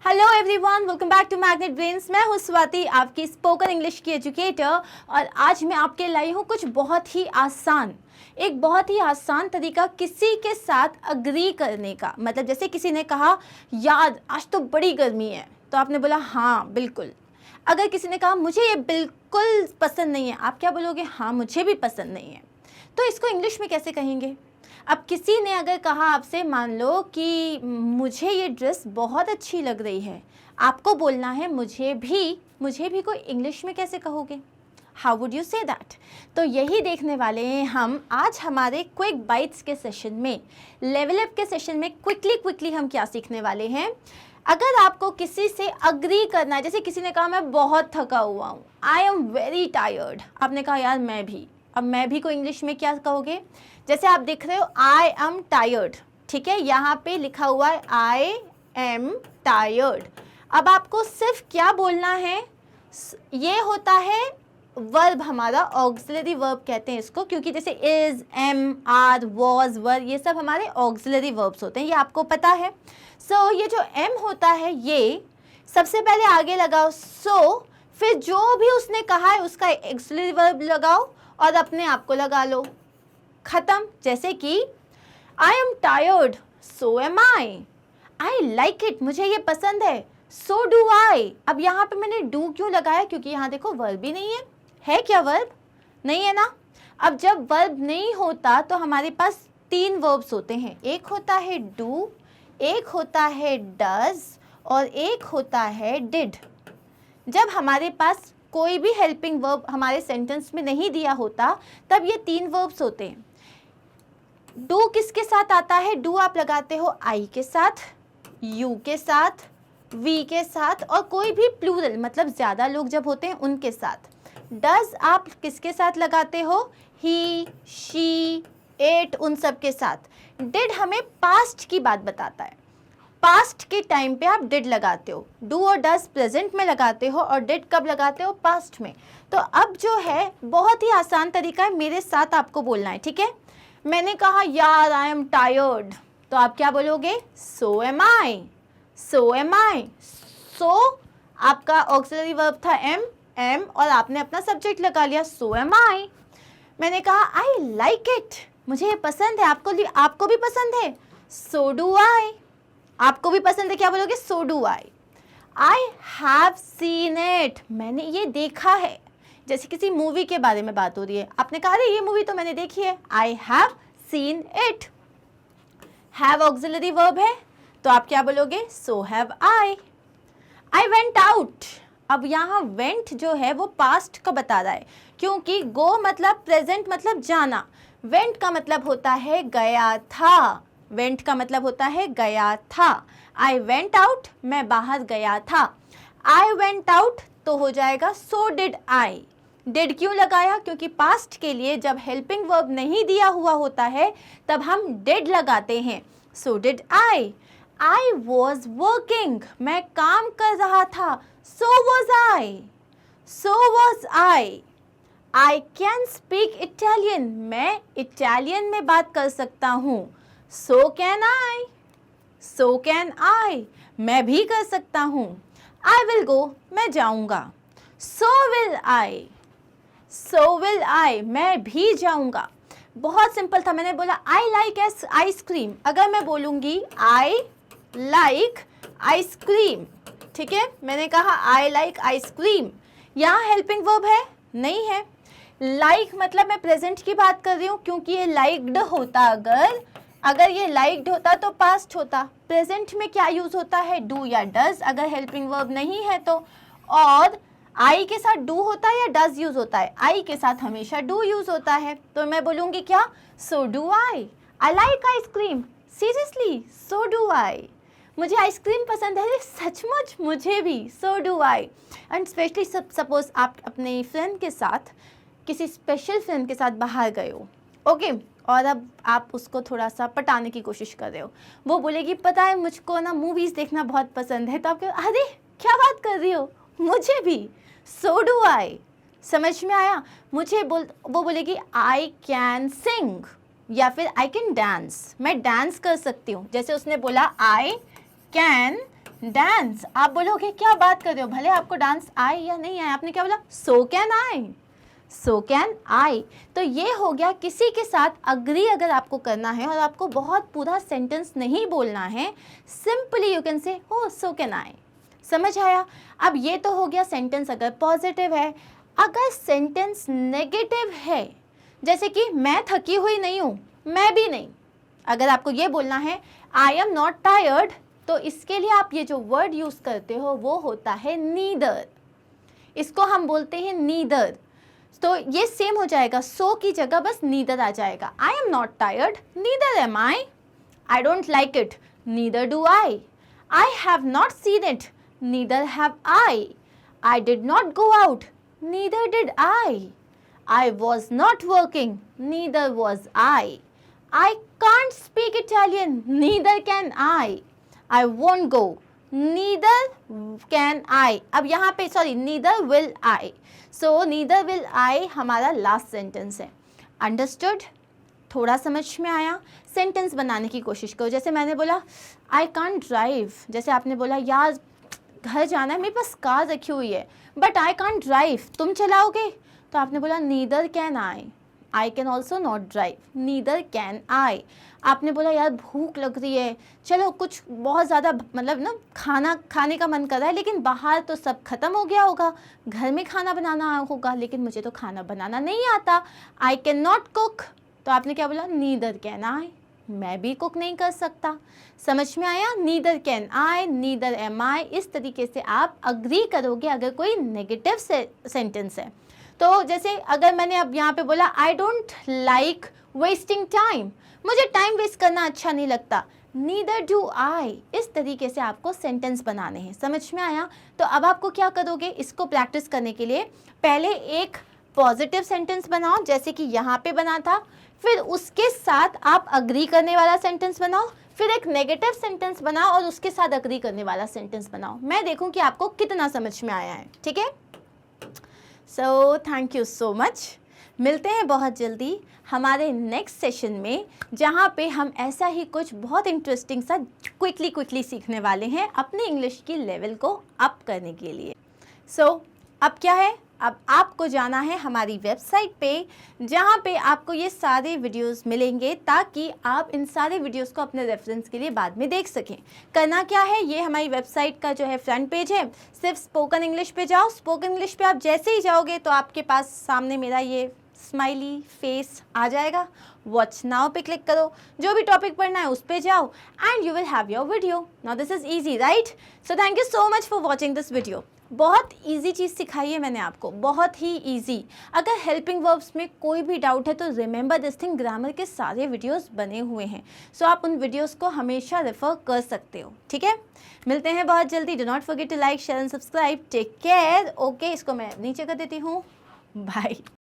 Hello everyone, welcome back to magnet brains. मैं हूँ स्वाति, आपकी स्पोकन इंग्लिश की एजुकेटर। और आज मैं आपके लाई हूँ कुछ बहुत ही आसान, एक बहुत ही आसान तरीका किसी के साथ अग्री करने का। मतलब जैसे किसी ने कहा यार आज तो बड़ी गर्मी है, तो आपने बोला हाँ बिल्कुल। अगर किसी ने कहा मुझे ये बिल्कुल पसंद नहीं है, आप क्या बोलोगे? हाँ मुझे भी पसंद नहीं है। तो इसको इंग्लिश में कैसे कहेंगे? अब किसी ने अगर कहा आपसे, मान लो कि मुझे ये ड्रेस बहुत अच्छी लग रही है, आपको बोलना है मुझे भी को इंग्लिश में कैसे कहोगे? How would you say that? तो यही देखने वाले हैं हम आज हमारे क्विक बाइट्स के सेशन में। लेवल अप के सेशन में क्विकली हम क्या सीखने वाले हैं। अगर आपको किसी से अग्री करना है, जैसे किसी ने कहा मैं बहुत थका हुआ हूँ, आई एम वेरी टायर्ड, आपने कहा यार मैं भी। अब मैं भी को इंग्लिश में क्या कहोगे? जैसे आप देख रहे हो आई एम टायर्ड, ठीक है, यहाँ पे लिखा हुआ है आई एम टायर्ड। अब आपको सिर्फ क्या बोलना है? ये होता है वर्ब, हमारा ऑक्सिलरी वर्ब कहते हैं इसको, क्योंकि जैसे इज, एम, आर, वॉज, वर, ये सब हमारे ऑक्सिलरी वर्ब्स होते हैं, ये आपको पता है। सो ये जो एम होता है ये सबसे पहले आगे लगाओ सो, फिर जो भी उसने कहा है उसका ऑक्सिलरी वर्ब लगाओ और अपने आप को लगा लो, खत्म। जैसे कि I am tired, so am I like it, मुझे ये पसंद है, सो डू आई। अब यहाँ पे मैंने डू क्यों लगाया? क्योंकि यहाँ देखो वर्ब ही नहीं है क्या वर्ब? नहीं है ना। अब जब वर्ब नहीं होता तो हमारे पास तीन वर्ब्स होते हैं, एक होता है डू, एक होता है डज और एक होता है डिड। जब हमारे पास कोई भी हेल्पिंग वर्ब हमारे सेंटेंस में नहीं दिया होता तब ये तीन वर्ब्स होते हैं। डू किसके साथ आता है? डू आप लगाते हो आई के साथ, यू के साथ, वी के साथ और कोई भी प्लूरल मतलब ज़्यादा लोग जब होते हैं उनके साथ। डज आप किसके साथ लगाते हो? ही, शी, इट, उन सब के साथ। डिड हमें पास्ट की बात बताता है, पास्ट के टाइम पे आप डिड लगाते हो। डू और डज प्रेजेंट में लगाते हो और डिड कब लगाते हो? पास्ट में। तो अब जो है बहुत ही आसान तरीका है, मेरे साथ आपको बोलना है, ठीक है। मैंने कहा यार आई एम टायर्ड, तो आप क्या बोलोगे? सो एम आई, सो एम आई। सो आपका ऑक्सिलरी वर्ब था एम और आपने अपना सब्जेक्ट लगा लिया, सो एम आई। मैंने कहा आई लाइक इट, मुझे ये पसंद है, आपको भी पसंद है, सो डू आई। आपको भी पसंद है, क्या बोलोगे? So do I. I have seen it, मैंने ये देखा है। जैसे किसी मूवी के बारे में बात हो रही है, आपने कहा अरे ये मूवी तो मैंने देखी है, I have seen it. Have auxiliary verb है तो आप क्या बोलोगे? So have I. I went out, अब यहाँ वेंट जो है वो पास्ट का बता रहा है, क्योंकि गो मतलब प्रेजेंट मतलब जाना, वेंट का मतलब होता है गया था, वेंट का मतलब होता है गया था। आई वेंट आउट, मैं बाहर गया था। आई वेंट आउट तो हो जाएगा सो डिड आई। डिड क्यों लगाया? क्योंकि पास्ट के लिए जब हेल्पिंग वर्ब नहीं दिया हुआ होता है तब हम डिड लगाते हैं। So did I. I was working, मैं काम कर रहा था, so was I, so was I. I can speak Italian, मैं इटालियन में बात कर सकता हूँ, so can I, so can I, मैं भी कर सकता हूँ। आई विल गो, मैं जाऊँगा, so will I, so will I, मैं भी जाऊँगा। बहुत सिंपल था। मैंने बोला आई लाइक आइसक्रीम, अगर मैं बोलूँगी आई लाइक आइसक्रीम, ठीक है, मैंने कहा आई लाइक आइसक्रीम, यहाँ हेल्पिंग वर्ब है? नहीं है। लाइक मतलब मैं प्रेजेंट की बात कर रही हूँ, क्योंकि ये लाइक्ड होता, अगर ये लाइक्ड होता तो पास्ट होता। प्रेजेंट में क्या यूज होता है? डू या डज, अगर हेल्पिंग वर्ब नहीं है तो। और आई के साथ डू होता है या डज यूज होता है? आई के साथ हमेशा डू यूज होता है, तो मैं बोलूँगी क्या? So do I. I like ice cream, seriously, so do I. मुझे आइसक्रीम पसंद है, सचमुच मुझे भी, so do I. And specially suppose आप अपने फ्रेंड के साथ, किसी स्पेशल फ्रेंड के साथ बाहर गए हो, ओके, और अब आप उसको थोड़ा सा पटाने की कोशिश कर रहे हो, वो बोलेगी पता है मुझको ना मूवीज़ देखना बहुत पसंद है, तो आप कहो अरे क्या बात कर रही हो, मुझे भी, सो डू आई। समझ में आया? वो बोलेगी आई कैन सिंग या फिर आई कैन डांस, मैं डांस कर सकती हूँ। जैसे उसने बोला आई कैन डांस। आप बोलोगे क्या बात कर रहे हो, भले आपको डांस आए या नहीं आए, आपने क्या बोला, so can I, so can I. तो ये हो गया किसी के साथ अग्री अगर आपको करना है और आपको बहुत पूरा सेंटेंस नहीं बोलना है, सिंपली यू कैन से हो सो कैन आई। समझ आया। अब ये तो हो गया सेंटेंस अगर पॉजिटिव है। अगर सेंटेंस नेगेटिव है, जैसे कि मैं थकी हुई नहीं हूँ, मैं भी नहीं, अगर आपको ये बोलना है आई एम नॉट टायर्ड, तो इसके लिए आप ये जो वर्ड यूज़ करते हो वो होता है नीदर। इसको हम बोलते हैं नीदर। तो ये सेम हो जाएगा, सो की जगह बस नीदर आ जाएगा। I am not tired, neither am I don't like it, neither do I have not seen it, neither have I did not go out, neither did I was not working, neither was I can't speak Italian, neither can I won't go, neither can I। अब यहाँ पे sorry, neither will I, so neither will I हमारा last sentence है। Understood? थोड़ा समझ में आया? Sentence बनाने की कोशिश करो। जैसे मैंने बोला आई कांट ड्राइव, जैसे आपने बोला यार घर जाना है, मेरे पास कार रखी हुई है बट आई कांट ड्राइव, तुम चलाओगे? तो आपने बोला neither can I can also not drive, neither can आई। आपने बोला यार भूख लग रही है, चलो कुछ बहुत ज़्यादा मतलब ना खाना खाने का मन कर रहा है, लेकिन बाहर तो सब खत्म हो गया होगा, घर में खाना बनाना होगा, लेकिन मुझे तो खाना बनाना नहीं आता, आई कैन नॉट कुक। तो आपने क्या बोला, नीदर कैन आई, मैं भी कुक नहीं कर सकता। समझ में आया? Neither can I, neither am I, इस तरीके से आप अग्री करोगे अगर कोई नेगेटिव सेंटेंस है। तो जैसे अगर मैंने अब यहाँ पे बोला I don't like wasting time, मुझे टाइम वेस्ट करना अच्छा नहीं लगता, नीदर डू आई। इस तरीके से आपको सेंटेंस बनाने हैं। समझ में आया? तो अब आपको क्या करोगे, इसको प्रैक्टिस करने के लिए पहले एक पॉजिटिव सेंटेंस बनाओ जैसे कि यहाँ पे बना था, फिर उसके साथ आप अग्री करने वाला सेंटेंस बनाओ, फिर एक नेगेटिव सेंटेंस बनाओ और उसके साथ अग्री करने वाला सेंटेंस बनाओ। मैं देखूं कि आपको कितना समझ में आया है। ठीक है? So thank you so much. मिलते हैं बहुत जल्दी हमारे नेक्स्ट सेशन में, जहाँ पे हम ऐसा ही कुछ बहुत इंटरेस्टिंग सा क्विकली सीखने वाले हैं अपने इंग्लिश की लेवल को अप करने के लिए। सो अब क्या है, अब आपको जाना है हमारी वेबसाइट पे, जहाँ पे आपको ये सारे वीडियोस मिलेंगे ताकि आप इन सारे वीडियोस को अपने रेफरेंस के लिए बाद में देख सकें। करना क्या है, ये हमारी वेबसाइट का जो है फ्रंट पेज है, सिर्फ स्पोकन इंग्लिश पे जाओ। स्पोकन इंग्लिश पे आप जैसे ही जाओगे तो आपके पास सामने मेरा ये स्माइली फेस आ जाएगा। वॉच नाउ पे क्लिक करो, जो भी टॉपिक पढ़ना है उस पे जाओ and you will have your video. Now this is easy right? So thank you so much for watching this video. बहुत इजी चीज़ सिखाई है मैंने आपको, बहुत ही इजी। अगर हेल्पिंग वर्ब्स में कोई भी डाउट है तो रिमेंबर दिस थिंग, ग्रामर के सारे वीडियोस बने हुए हैं, सो आप उन वीडियोस को हमेशा रेफर कर सकते हो। ठीक है? मिलते हैं बहुत जल्दी। Do not forget to like, share and subscribe. Take care. Okay, इसको मैं नीचे कर देती हूँ। बाय।